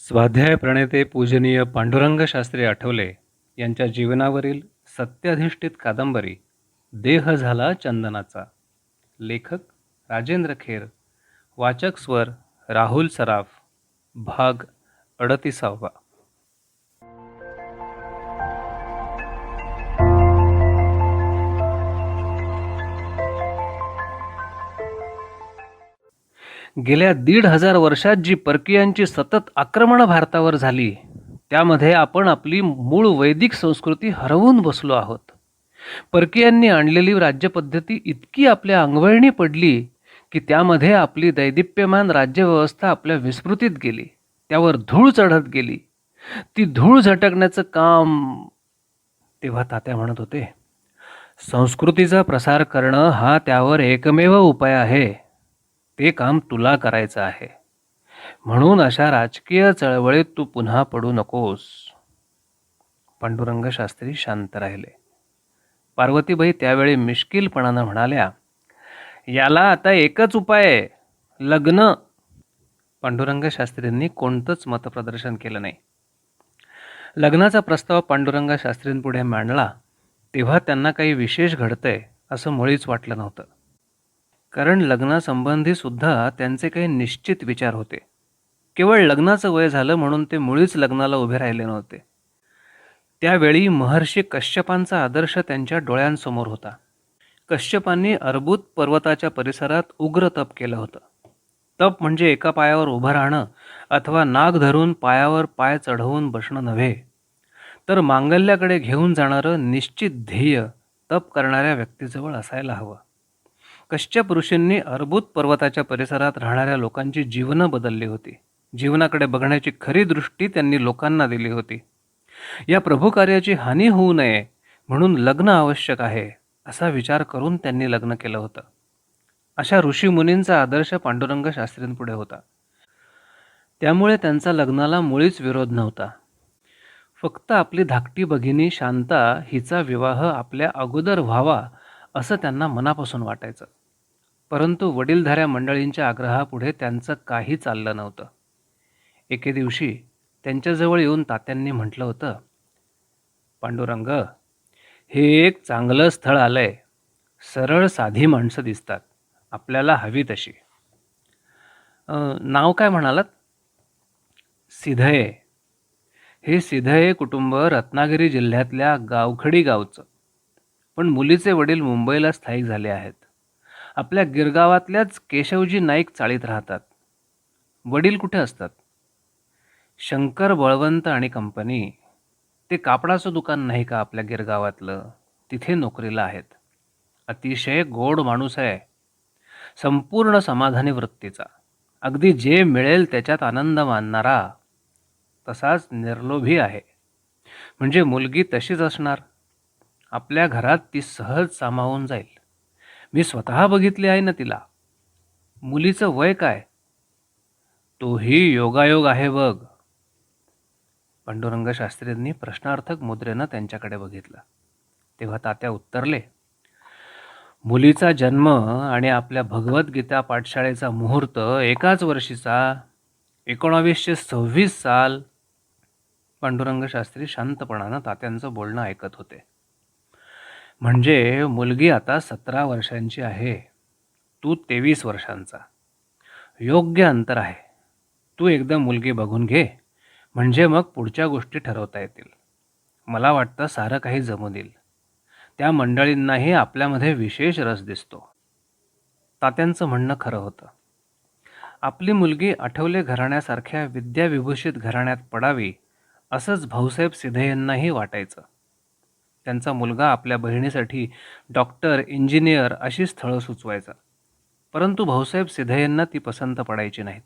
स्वाध्याय प्रणेते पूजनीय पांडुरंग शास्त्री आठवले यांच्या जीवनावरील सत्याधिष्ठित कादंबरी देह झाला चंदनाचा. लेखक राजेंद्र खेर. वाचक स्वर राहुल सराफ. भाग 38. गेल्या 1,500 वर्षात जी परकीयांची सतत आक्रमणं भारतावर झाली, त्यामध्ये आपण आपली मूळ वैदिक संस्कृती हरवून बसलो आहोत. परकीयांनी आणलेली राज्यपद्धती इतकी आपल्या अंगवळणी पडली की त्यामध्ये आपली दैदिप्यमान राज्यव्यवस्था आपल्या विस्मृतीत गेली, त्यावर धूळ चढत गेली. ती धूळ झटकण्याचं काम. तेव्हा तात्या म्हणत होते, संस्कृतीचा प्रसार करणं हा त्यावर एकमेव उपाय आहे. ते काम तुला करायचं आहे. म्हणून अशा राजकीय चळवळीत तू पुन्हा पडू नकोस. पांडुरंग शास्त्री शांत राहिले. पार्वतीबाई त्यावेळी मिश्किलपणानं म्हणाल्या, याला आता एकच उपाय आहे, लग्न. पांडुरंग शास्त्रींनी कोणतंच मतप्रदर्शन केलं नाही. लग्नाचा प्रस्ताव पांडुरंग शास्त्रींपुढे मांडला तेव्हा त्यांना काही विशेष घडतंय असं मुळीच वाटलं नव्हतं. कारण लग्नासंबंधी सुद्धा त्यांचे काही निश्चित विचार होते. केवळ लग्नाचं वय झालं म्हणून ते मुळीच लग्नाला उभे राहिले नव्हते. त्यावेळी महर्षी कश्यपांचा आदर्श त्यांच्या डोळ्यांसमोर होता. कश्यपांनी अर्बुद पर्वताच्या परिसरात उग्र तप केलं होतं. तप म्हणजे एका पायावर उभं राहणं अथवा नाग धरून पायावर पाय चढवून बसणं नव्हे, तर मांगल्याकडे घेऊन जाणारं निश्चित ध्येय तप करणाऱ्या व्यक्तीजवळ असायला हवं. कश्यप ऋषींनी अर्बुद पर्वताच्या परिसरात राहणाऱ्या लोकांची जीवनं बदलली होती. जीवनाकडे बघण्याची खरी दृष्टी त्यांनी लोकांना दिली होती. या प्रभुकार्याची हानी होऊ नये म्हणून लग्न आवश्यक आहे असा विचार करून त्यांनी लग्न केलं होतं. अशा ऋषीमुनींचा आदर्श पांडुरंग शास्त्रींपुढे होता. त्यामुळे त्यांचा लग्नाला मुळीच विरोध नव्हता. फक्त आपली धाकटी भगिनी शांता हिचा विवाह आपल्या अगोदर व्हावा असं त्यांना मनापासून वाटायचं. परंतु वडीलधाऱ्या मंडळींच्या आग्रहापुढे त्यांचं काही चाललं नव्हतं. एके दिवशी त्यांच्याजवळ येऊन तात्यांनी म्हटलं होतं, पांडुरंग, हे एक चांगलं स्थळ आलंय. सरळ साधी माणसं दिसतात, आपल्याला हवी तशी. नाव काय म्हणालात? सिधये. हे सिधये कुटुंब रत्नागिरी जिल्ह्यातल्या गावखडी गावचं. पण मुलीचे वडील मुंबईला स्थायिक झाले आहेत. आपल्या गिरगावातल्याच केशवजी नाईक चाळीत राहतात. वडील कुठे असतात? शंकर बळवंत आणि कंपनी, ते कापडाचं दुकान नाही का आपल्या गिरगावातलं, तिथे नोकरीला आहेत. अतिशय गोड माणूस आहे, संपूर्ण समाधानी वृत्तीचा, अगदी जे मिळेल त्याच्यात आनंद मानणारा, तसाच निर्लोभी आहे. म्हणजे मुलगी तशीच असणार. आपल्या घरात ती सहज सामावून जाईल. मी स्वतः बघितली आहे ना तिला. मुलीचं वय काय? तोही योगायोग आहे बघ. पांडुरंग शास्त्रींनी प्रश्नार्थक मुद्रेनं त्यांच्याकडे बघितलं. तेव्हा तात्या उत्तरले, मुलीचा जन्म आणि आपल्या भगवद्गीता पाठशाळेचा मुहूर्त एकाच वर्षीचा, 1926 साल. पांडुरंग शास्त्री शांतपणानं तात्यांचं बोलणं ऐकत होते. म्हणजे मुलगी आता 17 वर्षांची आहे, तू 23 वर्षांचा. योग्य अंतर आहे. तू एकदा मुलगी बघून घे, म्हणजे मग पुढच्या गोष्टी ठरवता येतील. मला वाटतं सारं काही जमून येईल. त्या मंडळींनाही आपल्यामध्ये विशेष रस दिसतो. तात्यांचं म्हणणं खरं होतं. आपली मुलगी आठवले घराण्यासारख्या विद्याविभूषित घराण्यात पडावी असंच भाऊसाहेब सिधय्यांनाही वाटायचं. त्यांचा मुलगा आपल्या बहिणीसाठी डॉक्टर, इंजिनियर अशी स्थळं सुचवायचा. परंतु भाऊसाहेब सिधय्यांना ती पसंत पडायची नाहीत.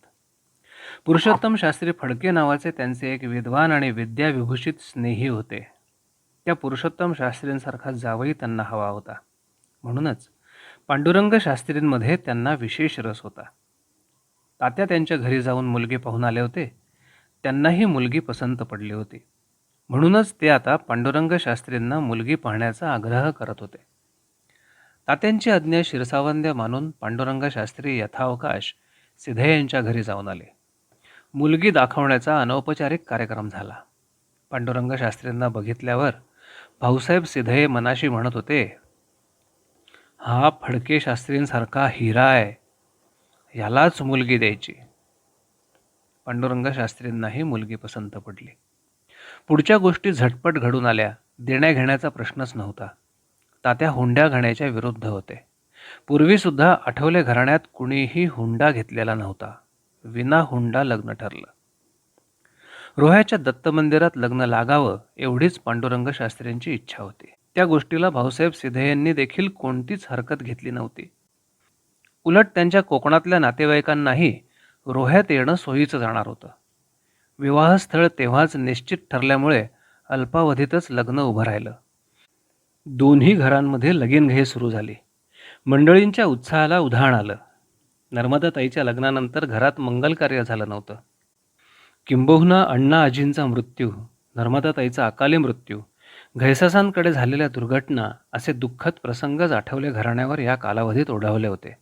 पुरुषोत्तम शास्त्री फडके नावाचे त्यांचे एक विद्वान आणि विद्याविभूषित स्नेही होते. त्या पुरुषोत्तम शास्त्रींसारखा जावई त्यांना हवा होता. म्हणूनच पांडुरंग शास्त्रींमध्ये त्यांना विशेष रस होता. तात्या त्यांच्या घरी जाऊन मुलगी पाहून आले होते. त्यांनाही मुलगी पसंत पडली होती. म्हणूनच ते आता पांडुरंग शास्त्रींना मुलगी पाहण्याचा आग्रह करत होते. तात्यांची आज्ञा शिरसावंद्य मानून पांडुरंग शास्त्री यथावकाश सिधय्यांच्या घरी जाऊन आले. मुलगी दाखवण्याचा अनौपचारिक कार्यक्रम झाला. पांडुरंग शास्त्रींना बघितल्यावर भाऊसाहेब सिधये मनाशी म्हणत होते, हा फडके शास्त्रींसारखा हिरा आहे, यालाच मुलगी द्यायची. पांडुरंग शास्त्रींनाही मुलगी पसंत पडली. पुढच्या गोष्टी झटपट घडून आल्या. देण्याघेण्याचा प्रश्नच नव्हता. तात्या हुंड्या घेण्याच्या विरुद्ध होते. पूर्वीसुद्धा आठवले घराण्यात कुणीही हुंडा घेतलेला नव्हता. विना हुंडा लग्न ठरलं. रोह्याच्या दत्त मंदिरात लग्न लागावं एवढीच पांडुरंग शास्त्रींची इच्छा होती. त्या गोष्टीला भाऊसाहेब सिधयेंनी देखील कोणतीच हरकत घेतली नव्हती. उलट त्यांच्या कोकणातल्या नातेवाईकांनाही रोह्यात येणं सोयीचं जाणार होतं. विवाहस्थळ तेव्हाच निश्चित ठरल्यामुळे अल्पावधीतच लग्न उभं राहिलं. दोन्ही घरांमध्ये लगीनघाई सुरू झाली. मंडळींच्या उत्साहाला उधाण आलं. नर्मदाताईच्या लग्नानंतर घरात मंगलकार्य झालं नव्हतं. किंबहुना अण्णा आजींचा मृत्यू, नर्मदाताईचा अकाली मृत्यू, घैसासांकडे झालेल्या दुर्घटना असे दुःखद प्रसंगच आठवले घराण्यावर या कालावधीत ओढावले होते.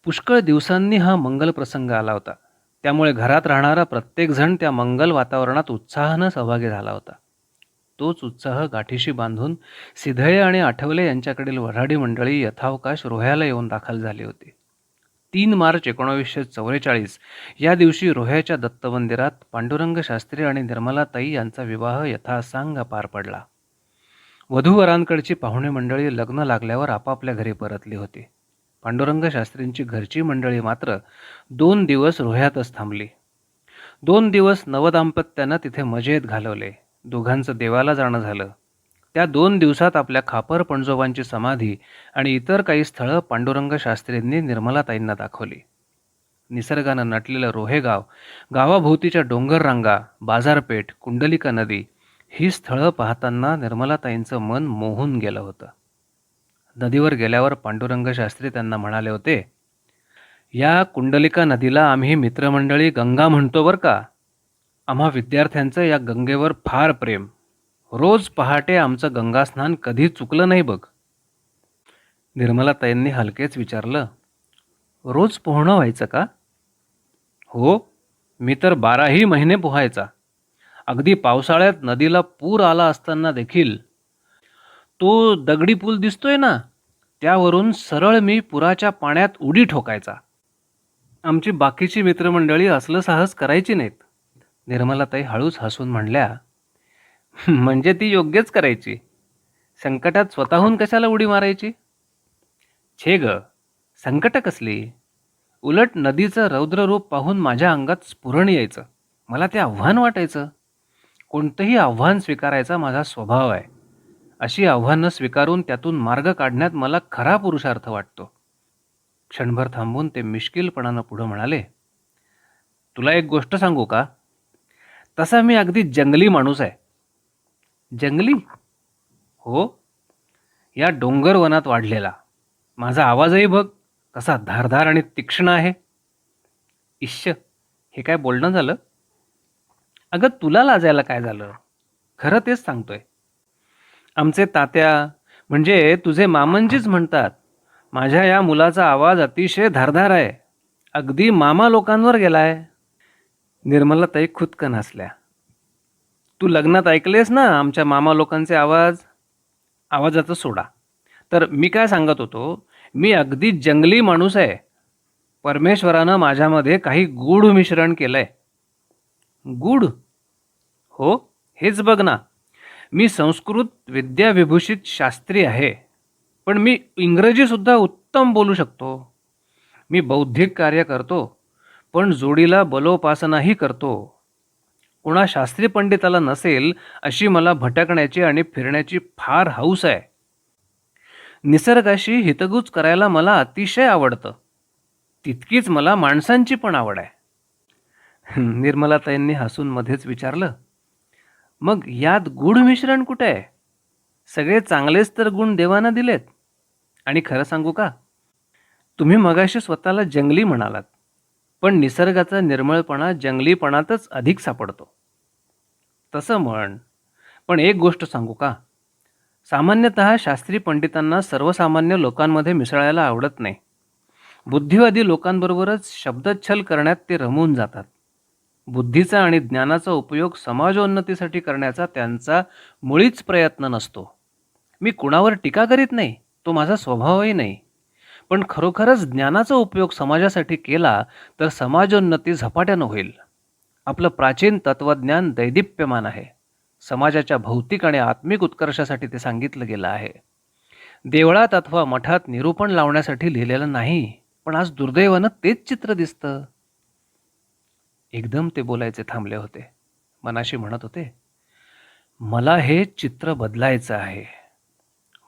पुष्कळ दिवसांनी हा मंगल प्रसंग आला होता. त्यामुळे घरात राहणारा प्रत्येकजण त्या मंगल वातावरणात उत्साहानं सहभागी झाला होता. तोच उत्साह गाठीशी बांधून सिधये आणि आठवले यांच्याकडील वऱ्हाडी मंडळी यथावकाश रोह्याला येऊन दाखल झाली होती. 3 मार्च 1944 या दिवशी रोह्याच्या दत्त मंदिरात पांडुरंग शास्त्री आणि निर्मलाताई यांचा विवाह यथासांग पार पडला. वधूवरांकडची पाहुणे मंडळी लग्न लागल्यावर आपापल्या घरी परतली होती. पांडुरंग शास्त्रींची घरची मंडळी मात्र 2 दिवस रोह्यातच थांबली. 2 दिवस नवदाम्पत्यानं तिथे मजेत घालवले. दोघांचं देवाला जाणं झालं. त्या 2 दिवसात आपल्या खापर पणजोबांची समाधी आणि इतर काही स्थळं पांडुरंग शास्त्रींनी निर्मलाताईंना दाखवली. निसर्गानं नटलेलं रोहेगाव, गावाभोवतीच्या डोंगर रांगा, बाजारपेठ, कुंडलिका नदी ही स्थळं पाहताना निर्मलाताईंचं मन मोहून गेलं होतं. नदीवर गेल्यावर पांडुरंग शास्त्री त्यांना म्हणाले होते, या कुंडलिका नदीला आम्ही मित्रमंडळी गंगा म्हणतो बरं का. आम्हा विद्यार्थ्यांचं या गंगेवर फार प्रेम. रोज पहाटे आमचं गंगास्नान कधी चुकलं नाही बघ. निर्मलाताईंनी हलकेच विचारलं, रोज पोहणं व्हायचं का? हो, मी तर 12ही महिने पोहायचा. अगदी पावसाळ्यात नदीला पूर आला असताना देखील तो दगडी पूल दिसतोय ना, त्यावरून सरळ मी पुराच्या पाण्यात उडी ठोकायचा. आमची बाकीची मित्रमंडळी असलं साहस करायची नाहीत. निर्मलाताई हळूच हसून म्हणल्या, म्हणजे ती योग्यच करायची. संकटात स्वतःहून कशाला उडी मारायची? छे ग, संकट कसली? उलट नदीचं रौद्ररूप पाहून माझ्या अंगात स्फुरण यायचं. मला ते आव्हान वाटायचं. कोणतंही आव्हान स्वीकारायचा माझा स्वभाव आहे. अशी आव्हानं स्वीकारून त्यातून मार्ग काढण्यात मला खरा पुरुषार्थ वाटतो. क्षणभर थांबून ते मिश्किलपणानं पुढं म्हणाले, तुला एक गोष्ट सांगू का? तसा मी अगदी जंगली माणूस आहे. जंगली? हो, या डोंगर वनात वाढलेला. माझा आवाजही बघ कसा धारदार आणि तीक्ष्ण आहे. इश्श, हे काय बोलणं झालं? अगं, तुला लाजायला काय झालं? खरं तेच सांगतोय. आमचे तात्या म्हणजे तुझे मामंजीच म्हणतात, माझ्या या मुलाचा आवाज अतिशय धारदार आहे. अगदी मामा लोकांवर गेलाय. निर्मलाताई खुदकन हसल्या. तू लग्नात ऐकलेस ना आमच्या मामा लोकांचे आवाज? आवाजाचं सोडा. तर मी काय सांगत होतो, मी अगदी जंगली माणूस आहे. परमेश्वरानं माझ्यामध्ये काही गूढ मिश्रण केलंय. गूढ? हो, हेच बघ ना. मी संस्कृत विद्याविभूषित शास्त्री आहे, पण मी इंग्रजीसुद्धा उत्तम बोलू शकतो. मी बौद्धिक कार्य करतो, पण जोडीला बलोपासनाही करतो. कोणा शास्त्री पंडिताला नसेल अशी मला भटकण्याची आणि फिरण्याची फार हौस आहे. निसर्गाशी हितगुज करायला मला अतिशय आवडतं. तितकीच मला माणसांची पण आवड आहे. निर्मलाताईंनी हसून मध्येच विचारलं, मग यात गूढ मिश्रण कुठे आहे? सगळे चांगलेच तर गुण देवानं दिलेत. आणि खरं सांगू का, तुम्ही मगाशी स्वतःला जंगली म्हणालात, पण निसर्गाचा निर्मळपणा जंगलीपणातच अधिक सापडतो. तसं म्हण. पण एक गोष्ट सांगू का, सामान्यतः शास्त्री पंडितांना सर्वसामान्य लोकांमध्ये मिसळायला आवडत नाही. बुद्धिवादी लोकांबरोबरच शब्दच्छल करण्यात ते रमून जातात. बुद्धीचा आणि ज्ञानाचा उपयोग समाजोन्नतीसाठी करण्याचा त्यांचा मुळीच प्रयत्न नसतो. मी कुणावर टीका करीत नाही, तो माझा स्वभावही नाही. पण खरोखरच ज्ञानाचा उपयोग समाजासाठी केला तर समाजोन्नती झपाट्यानं होईल. आपलं प्राचीन तत्वज्ञान दैदिप्यमान आहे. समाजाच्या भौतिक आणि आत्मिक उत्कर्षासाठी ते सांगितलं गेलं आहे. देवळात अथवा मठात निरूपण लावण्यासाठी लिहिलेलं नाही, पण आज दुर्दैवानं तेच चित्र दिसतं. एकदम ते बोलायचे थांबले होते. मनाशी म्हणत होते, मला हे चित्र बदलायचं आहे.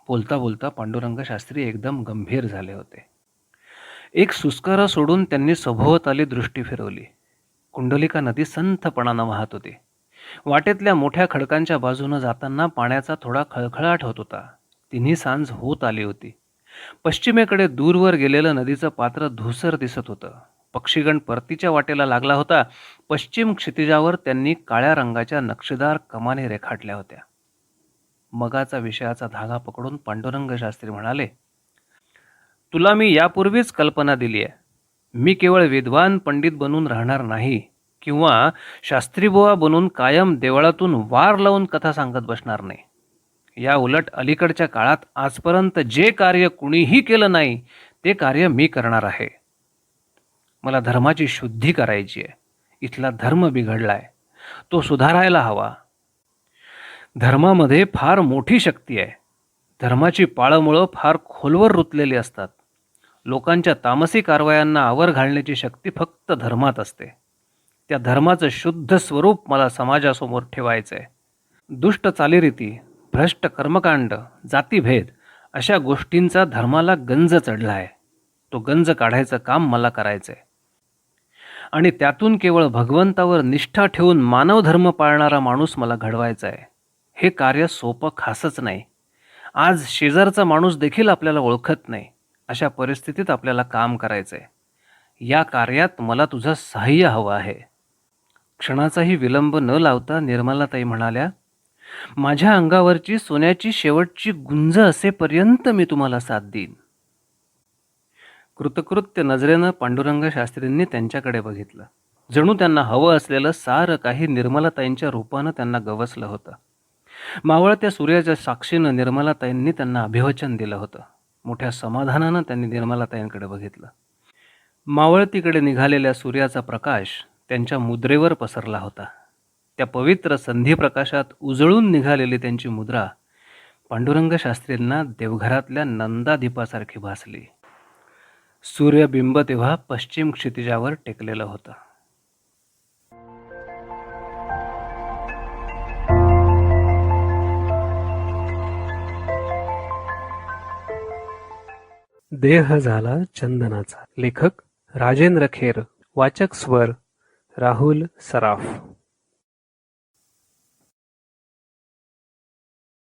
बोलता बोलता पांडुरंग शास्त्री एकदम गंभीर झाले होते. एक सुस्कारा सोडून त्यांनी सभोवताली दृष्टी फिरवली. कुंडलिका नदी संथपणानं वाहत होती. वाटेतल्या मोठ्या खडकांच्या बाजूनं जाताना पाण्याचा थोडा खळखळाट होत होता. तिन्ही सांज होत आली होती. पश्चिमेकडे दूरवर गेलेलं नदीचं पात्र धूसर दिसत होतं. पक्षीगण परतीच्या वाटेला लागला होता. पश्चिम क्षितिजावर त्यांनी काळ्या रंगाच्या नक्षीदार कमानी रेखाटल्या होत्या. मगाचा विषयाचा धागा पकडून पांडुरंग शास्त्री म्हणाले, तुला मी यापूर्वीच कल्पना दिली आहे. मी केवळ विद्वान पंडित बनून राहणार नाही किंवा शास्त्रीबुवा बनून कायम देवळातून वार लावून कथा सांगत बसणार नाही. या उलट अलीकडच्या काळात आजपर्यंत जे कार्य कुणीही केलं नाही ते कार्य मी करणार आहे. मला धर्माची शुद्धी करायची आहे. इथला धर्म बिघडलाय, तो सुधारायला हवा. धर्मामध्ये फार मोठी शक्ती आहे. धर्माची पाळंमुळं फार खोलवर रुतलेली असतात. लोकांच्या तामसी कारवायांना आवर घालण्याची शक्ती फक्त धर्मात असते. त्या धर्माचं शुद्ध स्वरूप मला समाजासमोर ठेवायचं आहे. दुष्ट चालीरीती, भ्रष्ट कर्मकांड, जातीभेद अशा गोष्टींचा धर्माला गंज चढला आहे. तो गंज काढायचं काम मला करायचं आहे. आणि त्यातून केवळ भगवंतावर निष्ठा ठेवून मानवधर्म पाळणारा माणूस मला घडवायचा आहे. हे कार्य सोपं खासच नाही. आज शेजारचा माणूस देखील आपल्याला ओळखत नाही. अशा परिस्थितीत आपल्याला काम करायचं आहे. या कार्यात मला तुझं सहाय्य हवं आहे. क्षणाचाही विलंब न लावता निर्मलाताई म्हणाल्या, माझ्या अंगावरची सोन्याची शेवटची गुंज असेपर्यंत मी तुम्हाला साथ देईन. कृतकृत्य नजरेनं पांडुरंग शास्त्रींनी त्यांच्याकडे बघितलं. जणू त्यांना हवं असलेलं सारं काही निर्मलाताईंच्या रूपानं त्यांना गवसलं होतं. मावळत्या सूर्याच्या साक्षीनं निर्मलाताईंनी त्यांना अभिवचन दिलं होतं. मोठ्या समाधानानं त्यांनी निर्मलाताईंकडे बघितलं. मावळतीकडे निघालेल्या सूर्याचा प्रकाश त्यांच्या मुद्रेवर पसरला होता. त्या पवित्र संधिप्रकाशात उजळून निघालेली त्यांची मुद्रा पांडुरंग शास्त्रींना देवघरातल्या नंदादीपासारखी भासली. सूर्यबिंब तेव्हा पश्चिम क्षितिजावर टेकलेलं होतं. देह झाला चंदनाचा. लेखक राजेंद्र खेर. वाचक स्वर राहुल सराफ.